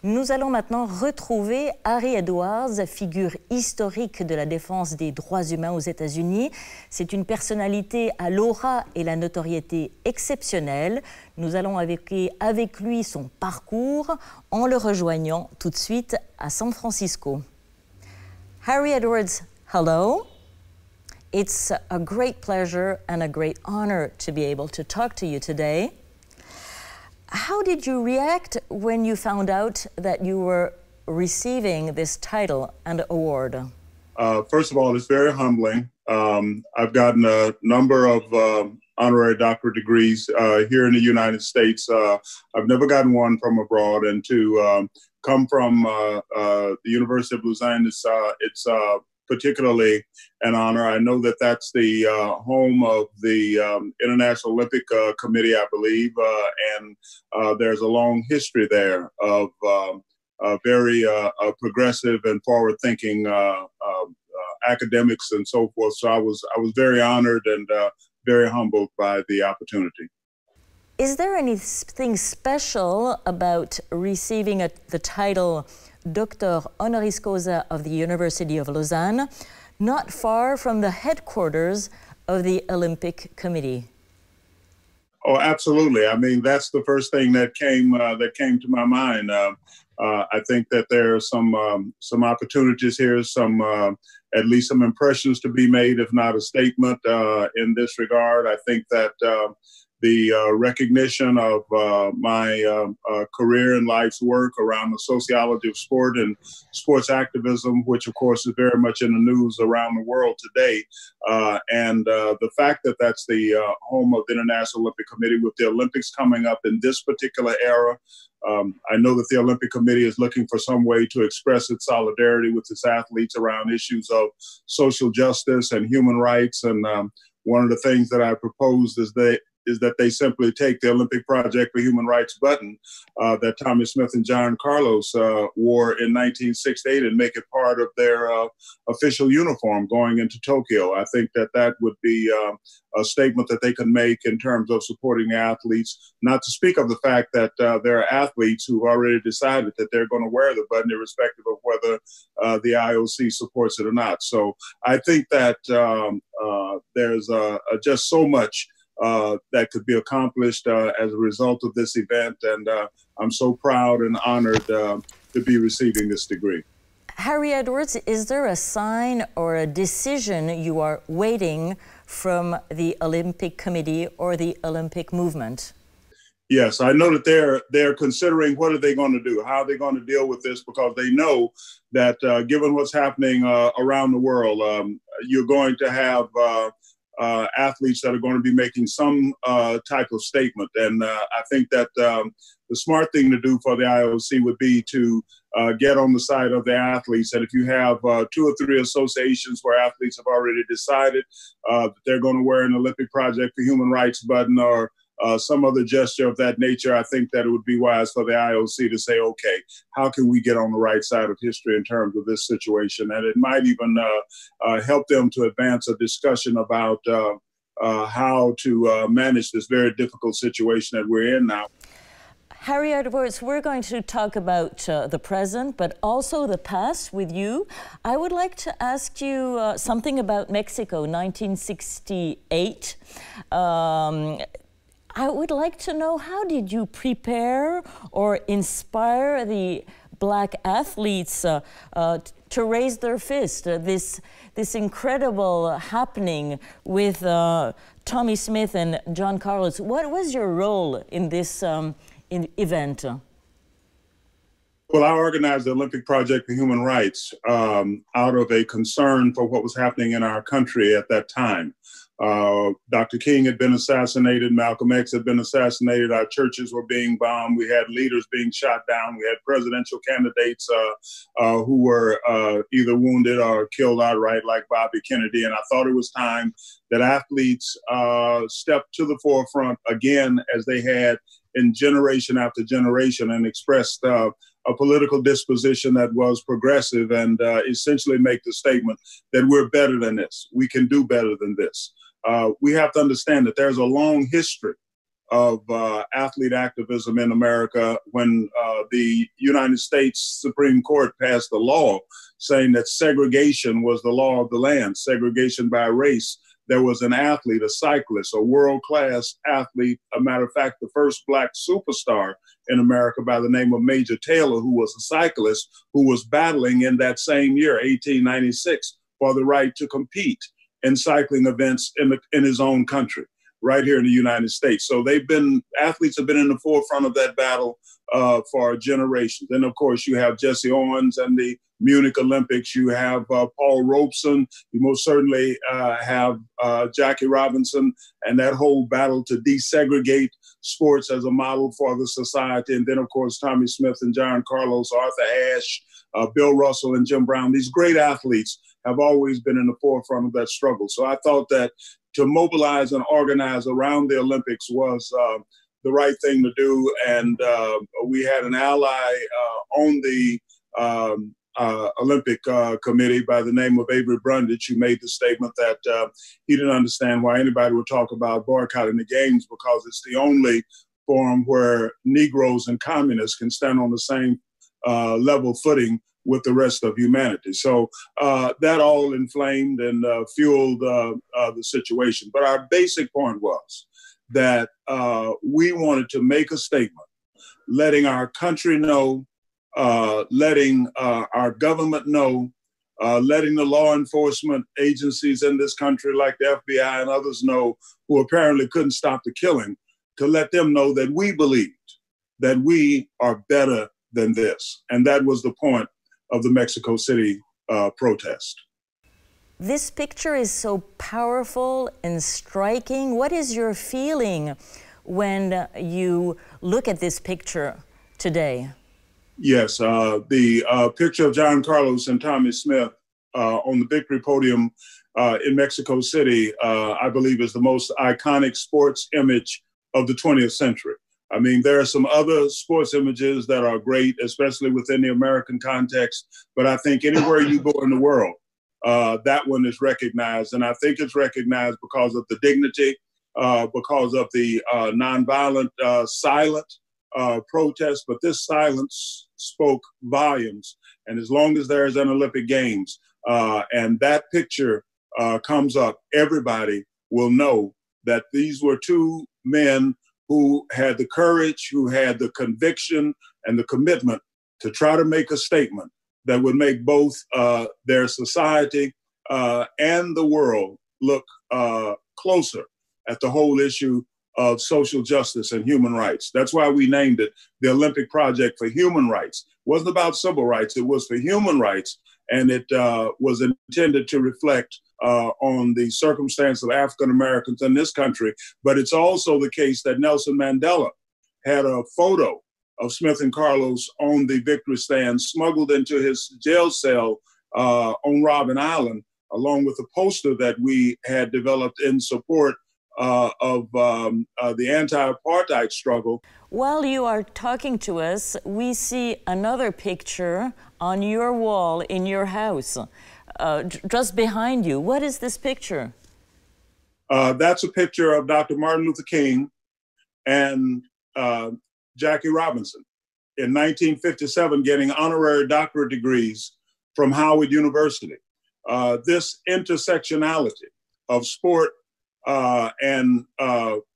Nous allons maintenant retrouver Harry Edwards, figure historique de la défense des droits humains aux États-Unis. C'est une personnalité à l'aura et la notoriété exceptionnelle. Nous allons évoquer avec lui son parcours en le rejoignant tout de suite à San Francisco. Harry Edwards, hello. It's a great pleasure and a great honor to be able to talk to you today. How did you react when you found out that you were receiving this title and award? First of all, it's very humbling. I've gotten a number of honorary doctorate degrees here in the United States. I've never gotten one from abroad, and to come from the University of Lausanne, it's particularly an honor. I know that that's the home of the International Olympic Committee, I believe, and there's a long history there of very progressive and forward-thinking academics and so forth. So I was very honored and very humbled by the opportunity. Is there anything special about receiving the title Doctor Honoris Causa of the University of Lausanne, not far from the headquarters of the Olympic Committee? Oh, absolutely. I mean, that's the first thing that came to my mind. I think that there are some opportunities here, at least some impressions to be made, if not a statement in this regard. I think that the recognition of my career and life's work around the sociology of sport and sports activism, which of course is very much in the news around the world today, and the fact that that's the home of the International Olympic Committee, with the Olympics coming up in this particular era. I know that the Olympic Committee is looking for some way to express its solidarity with its athletes around issues of social justice and human rights, and one of the things that I proposed is that they simply take the Olympic Project for Human Rights button that Tommy Smith and John Carlos wore in 1968 and make it part of their official uniform going into Tokyo. I think that that would be a statement that they can make in terms of supporting athletes, not to speak of the fact that there are athletes who've already decided that they're going to wear the button irrespective of whether the IOC supports it or not. So I think that there's just so much that could be accomplished as a result of this event, and I'm so proud and honored to be receiving this degree. Harry Edwards, is there a sign or a decision you are waiting from the Olympic Committee or the Olympic movement? Yes, I know that they're considering what are they going to do, how are they going to deal with this, because they know that given what's happening around the world, you're going to have athletes that are going to be making some type of statement. And I think that the smart thing to do for the IOC would be to get on the side of the athletes. And if you have 2 or 3 associations where athletes have already decided that they're going to wear an Olympic Project for Human Rights button or some other gesture of that nature, I think that it would be wise for the IOC to say, okay, how can we get on the right side of history in terms of this situation? And it might even help them to advance a discussion about how to manage this very difficult situation that we're in now. Harry Edwards, we're going to talk about the present, but also the past with you. I would like to ask you something about Mexico, 1968. I would like to know, how did you prepare or inspire the Black athletes to raise their fist? This incredible happening with Tommy Smith and John Carlos. What was your role in this event? Well, I organized the Olympic Project for Human Rights out of a concern for what was happening in our country at that time. Dr. King had been assassinated, Malcolm X had been assassinated, our churches were being bombed, we had leaders being shot down, we had presidential candidates who were either wounded or killed outright, like Bobby Kennedy. And I thought it was time that athletes stepped to the forefront again, as they had in generation after generation, and expressed a political disposition that was progressive and essentially make the statement that we're better than this. We can do better than this. We have to understand that there's a long history of athlete activism in America when the United States Supreme Court passed a law saying that segregation was the law of the land, segregation by race. There was an athlete, a cyclist, a world-class athlete, a matter of fact, the first Black superstar in America by the name of Major Taylor, who was a cyclist who was battling in that same year, 1896, for the right to compete in cycling events in his own country, right here in the United States. So athletes have been in the forefront of that battle for generations. And of course, you have Jesse Owens and the Munich Olympics. You have Paul Robeson. You most certainly have Jackie Robinson and that whole battle to desegregate sports as a model for the society. And then, of course, Tommy Smith and John Carlos, Arthur Ashe, Bill Russell and Jim Brown. These great athletes have always been in the forefront of that struggle. So I thought that to mobilize and organize around the Olympics was the right thing to do. And we had an ally on the Olympic committee by the name of Avery Brundage, who made the statement that he didn't understand why anybody would talk about boycotting the games because it's the only forum where Negroes and communists can stand on the same level footing with the rest of humanity. So that all inflamed and fueled the situation. But our basic point was that we wanted to make a statement, letting our country know, letting our government know, letting the law enforcement agencies in this country like the FBI and others know, who apparently couldn't stop the killing, to let them know that we believed that we are better than this. And that was the point of the Mexico City protest. This picture is so powerful and striking. What is your feeling when you look at this picture today? Yes, the picture of John Carlos and Tommy Smith on the victory podium in Mexico City, I believe is the most iconic sports image of the 20th century. I mean, there are some other sports images that are great, especially within the American context, but I think anywhere you go in the world, that one is recognized. And I think it's recognized because of the dignity, because of the nonviolent, silent protest, but this silence spoke volumes. And as long as there's an Olympic Games and that picture comes up, everybody will know that these were two men who had the courage, who had the conviction and the commitment to try to make a statement that would make both their society and the world look closer at the whole issue of social justice and human rights. That's why we named it the Olympic Project for Human Rights. It wasn't about civil rights, it was for human rights, and it was intended to reflect on the circumstance of African Americans in this country. But it's also the case that Nelson Mandela had a photo of Smith and Carlos on the victory stand smuggled into his jail cell on Robben Island, along with a poster that we had developed in support of the anti-apartheid struggle. While you are talking to us, we see another picture on your wall in your house, just behind you. What is this picture? That's a picture of Dr. Martin Luther King and Jackie Robinson in 1957 getting honorary doctorate degrees from Howard University. This intersectionality of sport and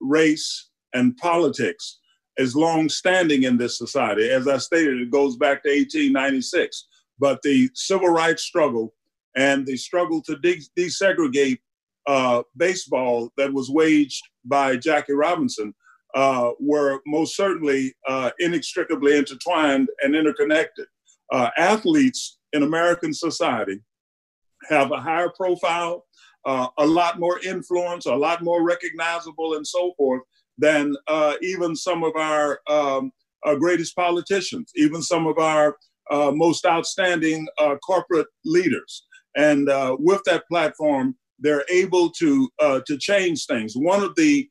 race and politics is long-standing in this society. As I stated, it goes back to 1896. But the civil rights struggle and the struggle to desegregate baseball that was waged by Jackie Robinson were most certainly inextricably intertwined and interconnected. Athletes in American society have a higher profile, a lot more influence, a lot more recognizable and so forth than even some of our greatest politicians, even some of our most outstanding corporate leaders. And with that platform, they're able to change things. One of the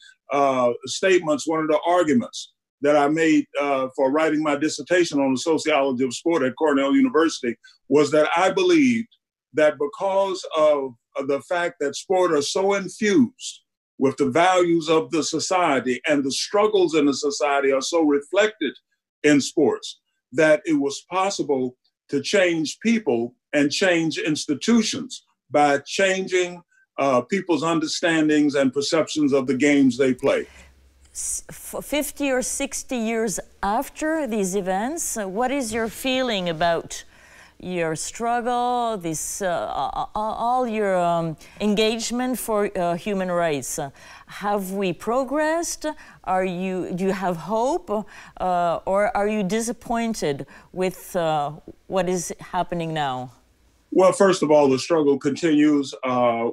statements, one of the arguments that I made for writing my dissertation on the sociology of sport at Cornell University was that I believed that because of the fact that sport are so infused with the values of the society, and the struggles in the society are so reflected in sports that it was possible to change people and change institutions by changing people's understandings and perceptions of the games they play. 50 or 60 years after these events, what is your feeling about your struggle, all your engagement for human rights? Have we progressed? Do you have hope, or are you disappointed with what is happening now? Well, first of all, the struggle continues.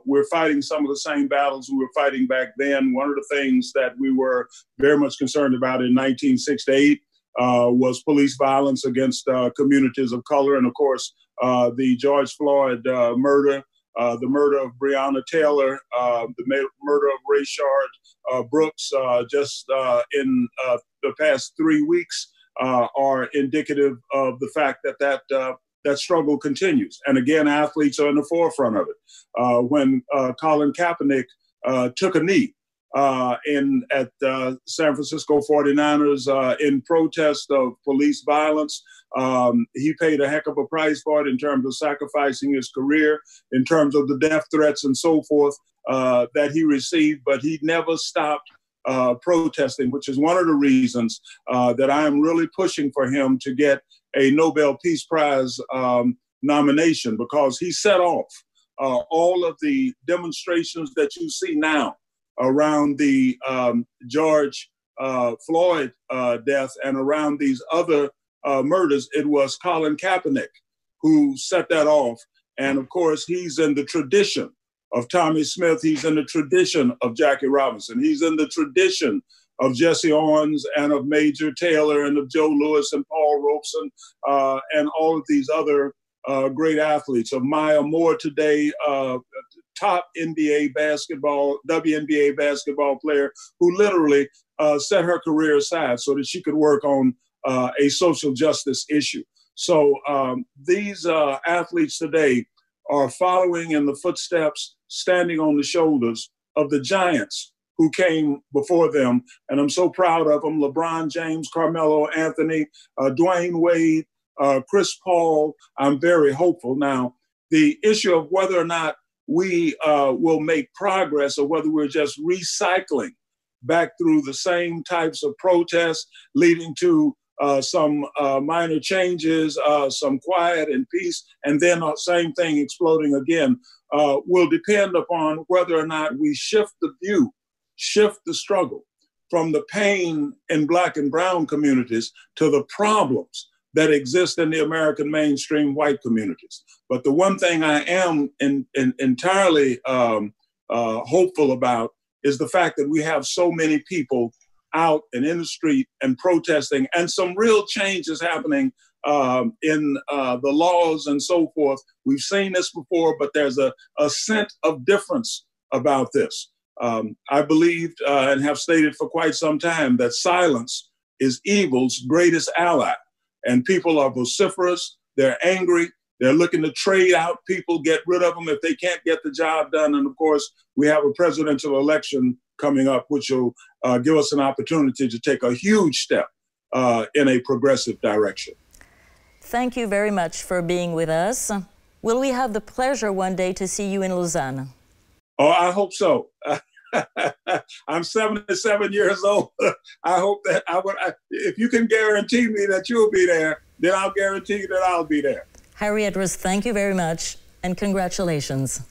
We're fighting some of the same battles we were fighting back then. One of the things that we were very much concerned about in 1968 was police violence against communities of color. And of course, the George Floyd murder, the murder of Breonna Taylor, the murder of Rayshard Brooks just in the past 3 weeks are indicative of the fact that that struggle continues. And again, athletes are in the forefront of it. When Colin Kaepernick took a knee at San Francisco 49ers in protest of police violence, he paid a heck of a price for it in terms of sacrificing his career, in terms of the death threats and so forth that he received, but he never stopped protesting, which is one of the reasons that I am really pushing for him to get a Nobel Peace Prize nomination, because he set off all of the demonstrations that you see now around the George Floyd death and around these other murders. It was Colin Kaepernick who set that off. And of course, he's in the tradition of Tommy Smith. He's in the tradition of Jackie Robinson. He's in the tradition of Jesse Owens and of Major Taylor and of Joe Louis and Paul Robeson and all of these other great athletes. Of Maya Moore today, top WNBA basketball player who literally set her career aside so that she could work on a social justice issue. So these athletes today are following in the footsteps, standing on the shoulders of the giants who came before them. And I'm so proud of them. LeBron James, Carmelo Anthony, Dwayne Wade, Chris Paul. I'm very hopeful. Now, the issue of whether or not we will make progress or whether we're just recycling back through the same types of protests, leading to some minor changes, some quiet and peace, and then the same thing exploding again, will depend upon whether or not we shift the view, shift the struggle from the pain in Black and brown communities to the problems that exist in the American mainstream white communities. But the one thing I am entirely hopeful about is the fact that we have so many people out and in the street and protesting, and some real changes happening in the laws and so forth. We've seen this before, but there's a scent of difference about this. I believed and have stated for quite some time that silence is evil's greatest ally. And people are vociferous, they're angry, they're looking to trade out people, get rid of them if they can't get the job done. And of course, we have a presidential election coming up, which will give us an opportunity to take a huge step in a progressive direction. Thank you very much for being with us. Will we have the pleasure one day to see you in Lausanne? Oh, I hope so. I'm 77 years old. I hope that if you can guarantee me that you'll be there, then I'll guarantee that I'll be there. Harry Edwards, thank you very much, and congratulations.